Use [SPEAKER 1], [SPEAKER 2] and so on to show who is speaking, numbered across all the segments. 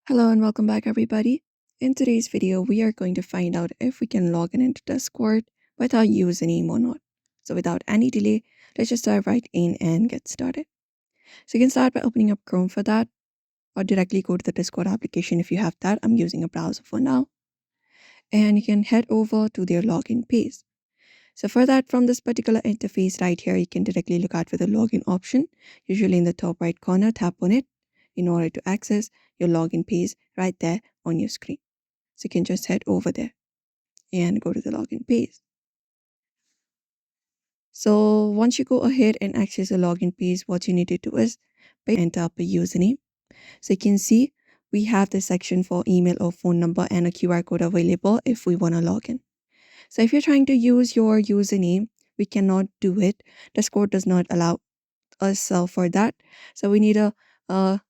[SPEAKER 1] Hello and welcome back, everybody. In today's video, we are going to find out if we can log in into Discord with our username or not. So without any delay, let's just dive right in and get started. So you can start by opening up Chrome for that, or directly go to the Discord application if you have that. I'm using a browser for now. And you can head over to their login page. So for that, from this particular interface right here, you can directly look out for the login option. Usually in the top right corner, tap on it in order to access your login page right there on your screen. So you can just head over there and go to the login page. So once you go ahead and access the login page, what you need to do is enter up a username. So you can see we have the section for email or phone number and a QR code available if we want to log in. So if you're trying to use your username, we cannot do it. Discord does not allow us for that. So we need a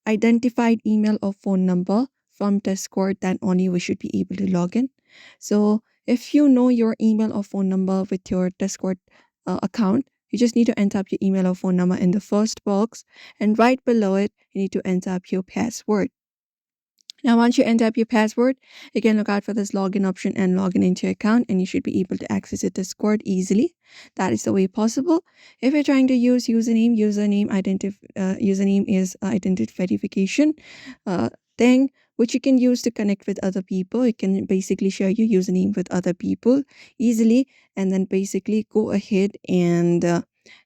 [SPEAKER 1] identified email or phone number from Discord, then only we should be able to log in. So if you know your email or phone number with your Discord account, you just need to enter up your email or phone number in the first box, and right below it, you need to enter up your password. Now, once you enter up your password, you can look out for this login option and log in into your account, and you should be able to access your Discord easily. That is the way possible. If you're trying to use username is identity verification thing, which you can use to connect with other people. You can basically share your username with other people easily, and then basically go ahead and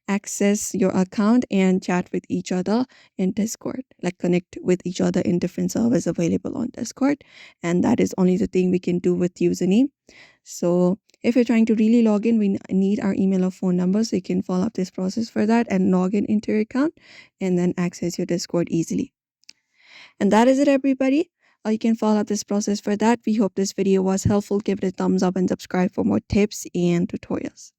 [SPEAKER 1] access your account and chat with each other in Discord, like connect with each other in different servers available on Discord. And that is only the thing we can do with username. So if you're trying to really log in, we need our email or phone number, so you can follow up this process for that and log in into your account and then access your Discord easily. And that is it, everybody. You can follow up this process for that. We hope this video was helpful. Give it a thumbs up and subscribe for more tips and tutorials.